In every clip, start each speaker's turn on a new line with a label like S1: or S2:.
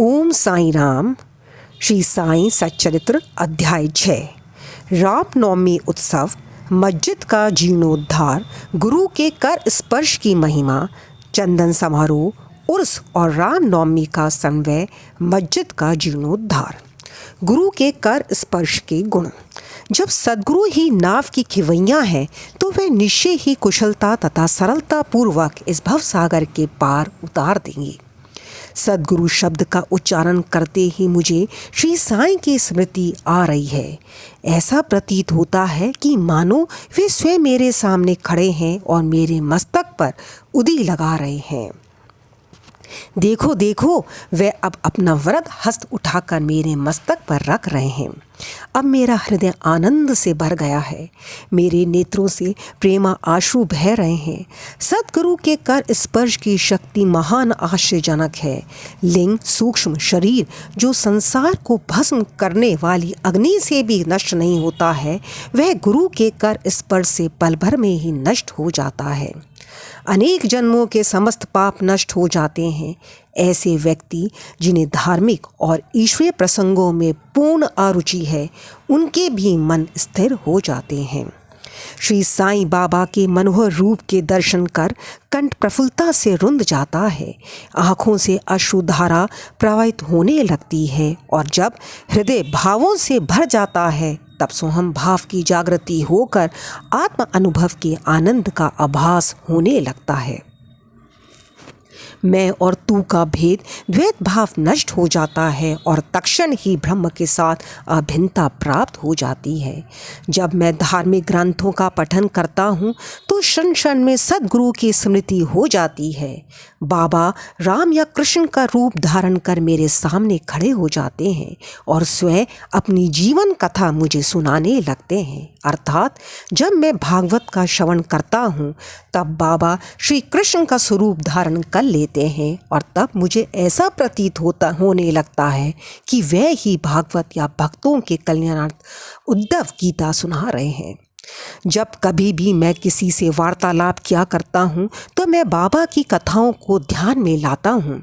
S1: ओम साईं राम। श्री साईं सच्चरित्र अध्याय 6। रामनवमी उत्सव, मस्जिद का जीर्णोद्धार, गुरु के कर स्पर्श की महिमा, चंदन समारोह, उर्स और रामनवमी का समन्वय, मस्जिद का जीर्णोद्धार। गुरु के कर स्पर्श के गुण। जब सद्गुरु ही नाव की खिवैया हैं तो वे निश्चय ही कुशलता तथा सरलता पूर्वक इस भवसागर के पार उतार देंगे। सद्गुरु शब्द का उच्चारण करते ही मुझे श्री साईं की स्मृति आ रही है। ऐसा प्रतीत होता है कि मानो वे स्वयं मेरे सामने खड़े हैं और मेरे मस्तक पर उदी लगा रहे हैं। देखो देखो, वे अब अपना वरद हस्त उठाकर मेरे मस्तक पर रख रहे हैं। अब मेरा हृदय आनंद से भर गया है। मेरे नेत्रों से प्रेमा आंसू बह रहे हैं। सद्गुरु के कर स्पर्श की शक्ति महान आश्चर्यजनक है। लिंग सूक्ष्म शरीर जो संसार को भस्म करने वाली अग्नि से भी नष्ट नहीं होता है, वह गुरु के कर स्पर्श से पल भर में ही नष्ट हो जाता है। अनेक जन्मों के समस्त पाप नष्ट हो जाते हैं। ऐसे व्यक्ति जिन्हें धार्मिक और ईश्वरीय प्रसंगों में पूर्ण अरुचि है, उनके भी मन स्थिर हो जाते हैं। श्री साईं बाबा के मनोहर रूप के दर्शन कर कंठ प्रफुल्लता से रुंध जाता है। आँखों से अश्रुधारा प्रवाहित होने लगती है और जब हृदय भावों से भर जाता है तब सोहम भाव की जागृति होकर आत्म अनुभव के आनंद का आभास होने लगता है। मैं और तू का भेद द्वैत भाव नष्ट हो जाता है और तत्क्षण ही ब्रह्म के साथ अभिन्नता प्राप्त हो जाती है। जब मैं धार्मिक ग्रंथों का पठन करता हूँ तो क्षण क्षण में सद्गुरु की स्मृति हो जाती है। बाबा राम या कृष्ण का रूप धारण कर मेरे सामने खड़े हो जाते हैं और स्वयं अपनी जीवन कथा मुझे सुनाने लगते हैं। अर्थात जब मैं भागवत का श्रवण करता हूँ तब बाबा श्री कृष्ण का स्वरूप धारण कर लेते हैं और तब मुझे ऐसा प्रतीत होने लगता है कि वे ही भागवत या भक्तों के कल्याणार्थ उद्धव गीता सुना रहे हैं। जब कभी भी मैं किसी से वार्तालाप किया करता हूँ तो मैं बाबा की कथाओं को ध्यान में लाता हूँ,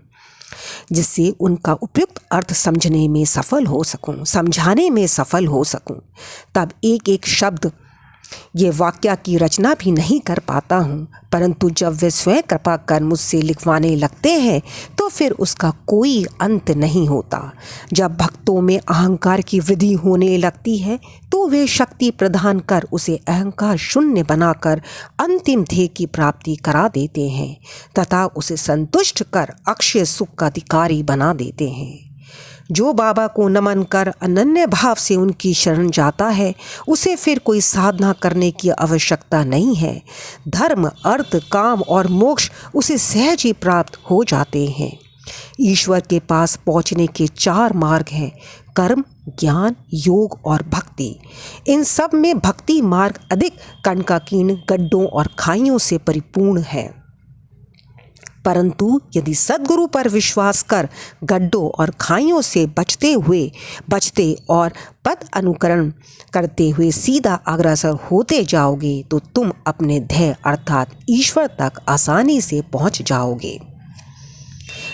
S1: जिससे उनका उपयुक्त अर्थ समझाने में सफल हो सकूं। तब एक एक शब्द ये वाक्य की रचना भी नहीं कर पाता हूँ, परंतु जब वे स्वयं कृपा कर मुझसे लिखवाने लगते हैं तो फिर उसका कोई अंत नहीं होता। जब भक्तों में अहंकार की वृद्धि होने लगती है तो वे शक्ति प्रदान कर उसे अहंकार शून्य बनाकर अंतिम ध्येय की प्राप्ति करा देते हैं तथा उसे संतुष्ट कर अक्षय सुख का अधिकारी बना देते हैं। जो बाबा को नमन कर अनन्य भाव से उनकी शरण जाता है, उसे फिर कोई साधना करने की आवश्यकता नहीं है। धर्म, अर्थ, काम और मोक्ष उसे सहज ही प्राप्त हो जाते हैं। ईश्वर के पास पहुँचने के 4 मार्ग हैं: कर्म, ज्ञान, योग और भक्ति। इन सब में भक्ति मार्ग अधिक कणकाकीर्ण, गड्ढों और खाइयों से परिपूर्ण है। परंतु यदि सद्गुरु पर विश्वास कर गड्ढों और खाइयों से बचते और पद अनुकरण करते हुए सीधा अग्रसर होते जाओगे तो तुम अपने ध्येय अर्थात ईश्वर तक आसानी से पहुंच जाओगे।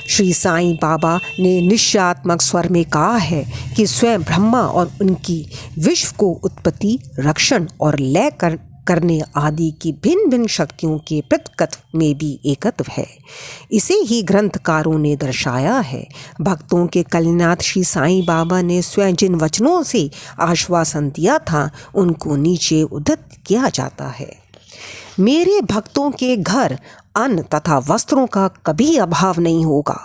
S1: श्री साईं बाबा ने निश्चयात्मक स्वर में कहा है कि स्वयं ब्रह्मा और उनकी विश्व को उत्पत्ति, रक्षण और लय करने आदि की भिन्न भिन्न शक्तियों के प्रत्यक्ष में भी एकत्व है। इसे ही ग्रंथकारों ने दर्शाया है। भक्तों के कल्याणार्थ श्री साईं बाबा ने स्वयं जिन वचनों से आश्वासन दिया था उनको नीचे उद्धृत किया जाता है। मेरे भक्तों के घर अन्न तथा वस्त्रों का कभी अभाव नहीं होगा।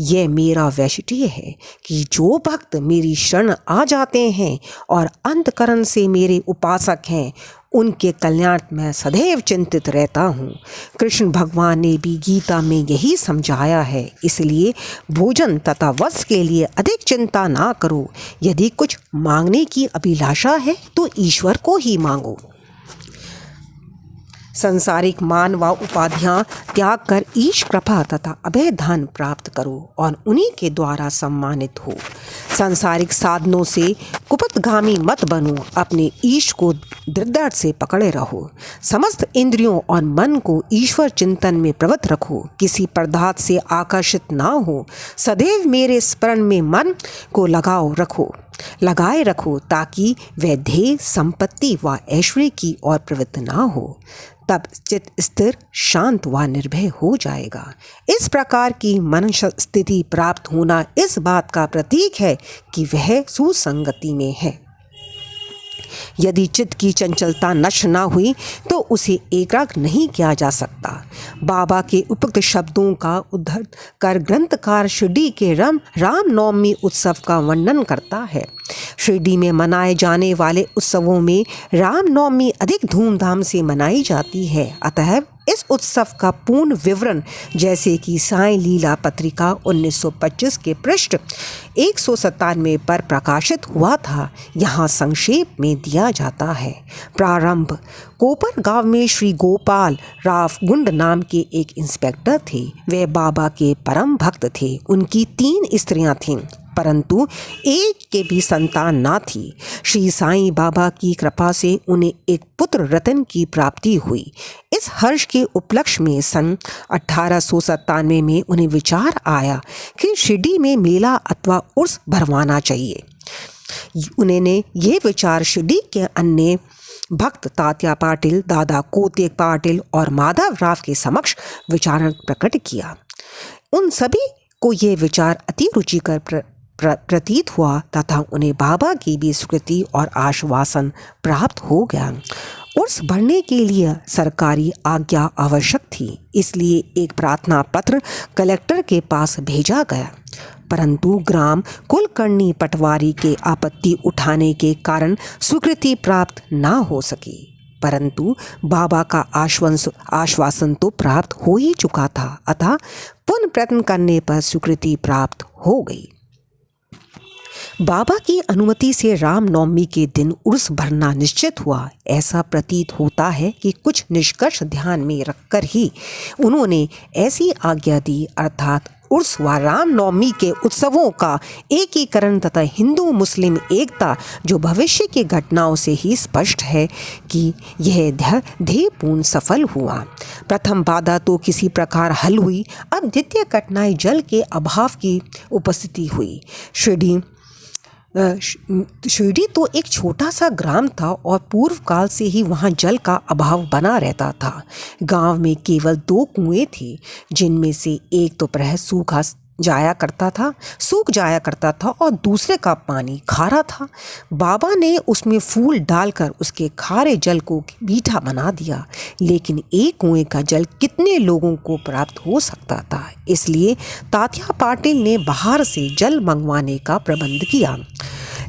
S1: यह मेरा वैशिष्ट्य है कि जो भक्त मेरी शरण आ जाते हैं और अंतकरण से मेरे उपासक हैं, उनके कल्याण में सदैव चिंतित रहता हूँ। कृष्ण भगवान ने भी गीता में यही समझाया है। इसलिए भोजन तथा वस्त्र के लिए अधिक चिंता ना करो। यदि कुछ मांगने की अभिलाषा है तो ईश्वर को ही मांगो। संसारिक मान व उपाधियाँ त्याग कर ईश कृपा तथा अभय धन प्राप्त करो और उन्हीं के द्वारा सम्मानित हो। सांसारिक साधनों से कुपथगामी मत बनो, अपने ईश को दृढ़ से पकड़े रहो। समस्त इंद्रियों और मन को ईश्वर चिंतन में प्रवृत्त रखो, किसी पदार्थ से आकर्षित ना हो। सदैव मेरे स्मरण में मन को लगाए रखो ताकि वह ध्येय, संपत्ति व ऐश्वर्य की ओर प्रवृत्त ना हो। तब चित्त स्थिर, शांत व निर्भय हो जाएगा। इस प्रकार की मन स्थिति प्राप्त होना इस बात का प्रतीक है कि वह सुसंगति में है। यदि चित्त की चंचलता नष्ट न हुई तो उसे एकाग्र नहीं किया जा सकता। बाबा के उपयुक्त शब्दों का उद्धृत कर ग्रंथकार शिरडी के रामनवमी उत्सव का वर्णन करता है। शिरडी में मनाए जाने वाले उत्सवों में रामनवमी अधिक धूमधाम से मनाई जाती है। अतः इस उत्सव का पूर्ण विवरण, जैसे कि साईं लीला पत्रिका 1925 के पृष्ठ 197 पर प्रकाशित हुआ था, यहाँ संक्षेप में दिया जाता है। प्रारंभ कोपर गांव में श्री गोपाल राव गुंड नाम के एक इंस्पेक्टर थे। वे बाबा के परम भक्त थे। उनकी 3 स्त्रियां थीं, परंतु एक के भी संतान ना थी। श्री साईं बाबा की कृपा से उन्हें एक पुत्र रतन की प्राप्ति हुई। इस हर्ष के उपलक्ष्य में सन 1897 में उन्हें विचार आया कि शिरडी में मेला अथवा उर्स भरवाना चाहिए। उन्होंने ये विचार शिरडी के अन्य भक्त तात्या पाटिल, दादा कोते पाटिल और माधव राव के समक्ष विचार प्रकट किया। उन सभी को ये विचार अति रुचिकर प्रतीत हुआ तथा उन्हें बाबा की भी स्वीकृति और आश्वासन प्राप्त हो गया। उर्स भरने के लिए सरकारी आज्ञा आवश्यक थी, इसलिए एक प्रार्थना पत्र कलेक्टर के पास भेजा गया, परंतु ग्राम कुलकर्णी पटवारी के आपत्ति उठाने के कारण स्वीकृति प्राप्त न हो सकी। परंतु बाबा का आश्वासन तो प्राप्त हो ही चुका था, अतः पुनः प्रयत्न करने पर स्वीकृति प्राप्त हो गई। बाबा की अनुमति से रामनवमी के दिन उर्स भरना निश्चित हुआ। ऐसा प्रतीत होता है कि कुछ निष्कर्ष ध्यान में रखकर ही उन्होंने ऐसी आज्ञा दी, अर्थात उर्स व रामनवमी के उत्सवों का एकीकरण तथा हिंदू मुस्लिम एकता, जो भविष्य की घटनाओं से ही स्पष्ट है कि यह ध्येयपूर्ण सफल हुआ। प्रथम बाधा तो किसी प्रकार हल हुई। अब द्वितीय कठिनाई जल के अभाव की उपस्थिति हुई। शिरडी तो एक छोटा सा ग्राम था और पूर्व काल से ही वहाँ जल का अभाव बना रहता था। गांव में केवल 2 कुएं थे, जिनमें से एक तो प्रायः सूख जाया करता था और दूसरे का पानी खारा था। बाबा ने उसमें फूल डालकर उसके खारे जल को मीठा बना दिया, लेकिन एक कुएं का जल कितने लोगों को प्राप्त हो सकता था। इसलिए तात्या पाटिल ने बाहर से जल मंगवाने का प्रबंध किया।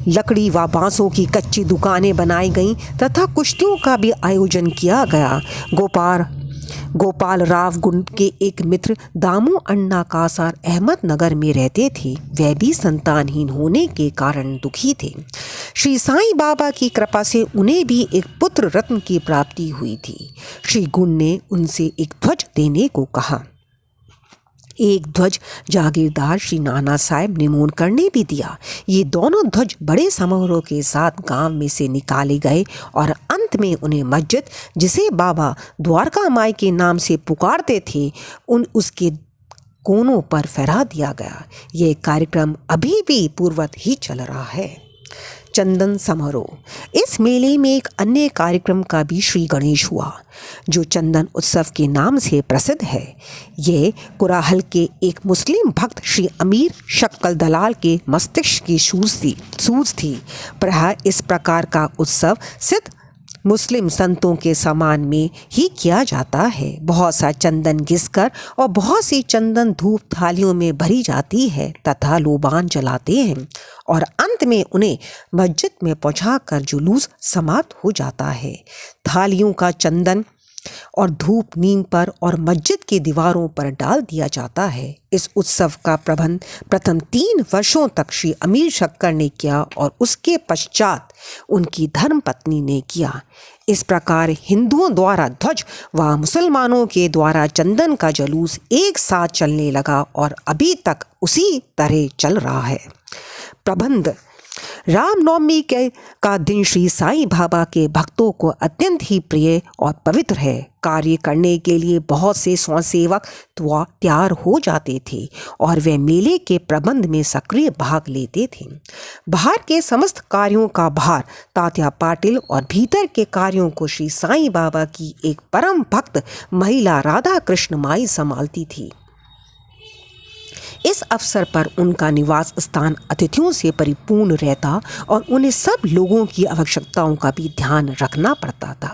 S1: लकड़ी व बांसों की कच्ची दुकानें बनाई गईं तथा कुश्तियों का भी आयोजन किया गया। गोपाल राव गुंड के एक मित्र दामू अण्णा कासार अहमदनगर में रहते थे। वह भी संतानहीन होने के कारण दुखी थे। श्री साईं बाबा की कृपा से उन्हें भी एक पुत्र रत्न की प्राप्ति हुई थी। श्री गुंड ने उनसे एक ध्वज देने को कहा। एक ध्वज जागीरदार श्री नाना साहब निमोणकर ने भी दिया। ये दोनों ध्वज बड़े समारोह के साथ गांव में से निकाले गए और अंत में उन्हें मस्जिद, जिसे बाबा द्वारका माई के नाम से पुकारते थे, उसके कोनों पर फहरा दिया गया। यह कार्यक्रम अभी भी पूर्ववत ही चल रहा है। चंदन समारोह। इस मेले में एक अन्य कार्यक्रम का भी श्री गणेश हुआ, जो चंदन उत्सव के नाम से प्रसिद्ध है। ये कुराहल के एक मुस्लिम भक्त श्री अमीर शक्कल दलाल के मस्तिष्क की सूझ थी। प्रायः इस प्रकार का उत्सव सिद्ध मुस्लिम संतों के समान में ही किया जाता है। बहुत सा चंदन घिसकर और बहुत सी चंदन धूप थालियों में भरी जाती है तथा लोबान जलाते हैं और अंत में उन्हें मस्जिद में पहुंचाकर जुलूस समाप्त हो जाता है। थालियों का चंदन और धूप नीम पर और मस्जिद की दीवारों पर डाल दिया जाता है। इस उत्सव का प्रबंध प्रथम 3 वर्षों तक श्री अमीर शक्कर ने किया और उसके पश्चात उनकी धर्मपत्नी ने किया। इस प्रकार हिंदुओं द्वारा ध्वज व मुसलमानों के द्वारा चंदन का जुलूस एक साथ चलने लगा और अभी तक उसी तरह चल रहा है। प्रबंध। रामनवमी का दिन श्री साईं बाबा के भक्तों को अत्यंत ही प्रिय और पवित्र है। कार्य करने के लिए बहुत से स्वयंसेवक तैयार हो जाते थे और वे मेले के प्रबंध में सक्रिय भाग लेते थे। बाहर के समस्त कार्यों का भार तात्या पाटिल और भीतर के कार्यों को श्री साईं बाबा की एक परम भक्त महिला राधा कृष्ण माई संभालती थी। इस अवसर पर उनका निवास स्थान अतिथियों से परिपूर्ण रहता और उन्हें सब लोगों की आवश्यकताओं का भी ध्यान रखना पड़ता था।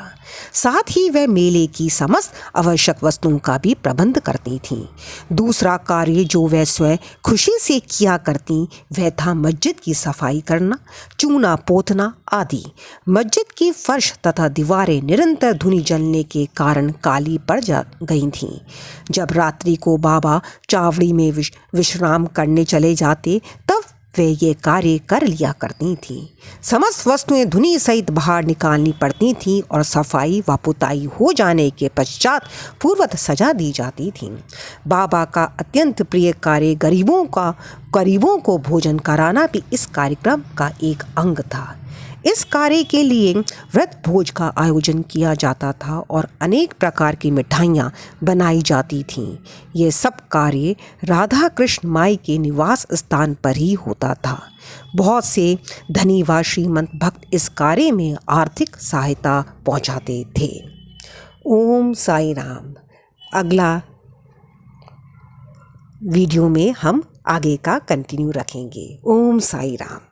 S1: साथ ही वह मेले की समस्त आवश्यक वस्तुओं का भी प्रबंध करती थीं। दूसरा कार्य जो वह स्वयं खुशी से किया करती वह था मस्जिद की सफाई करना, चूना पोतना आदि। मस्जिद की फर्श तथा दीवारें निरंतर धूनी जलने के कारण काली पड़ जा गई थीं। जब रात्रि को बाबा चावड़ी में विश्राम करने चले जाते तब वे ये कार्य कर लिया करती थीं। समस्त वस्तुएं धुनी सहित बाहर निकालनी पड़ती थीं और सफाई व पुताई हो जाने के पश्चात पूर्वत सजा दी जाती थीं। बाबा का अत्यंत प्रिय कार्य गरीबों को भोजन कराना भी इस कार्यक्रम का एक अंग था। इस कार्य के लिए व्रत भोज का आयोजन किया जाता था और अनेक प्रकार की मिठाइयाँ बनाई जाती थीं। ये सब कार्य राधा कृष्ण माई के निवास स्थान पर ही होता था। बहुत से धनी व श्रीमंत भक्त इस कार्य में आर्थिक सहायता पहुँचाते थे। ओम साई राम। अगला वीडियो में हम आगे का कंटिन्यू रखेंगे। ओम साई राम।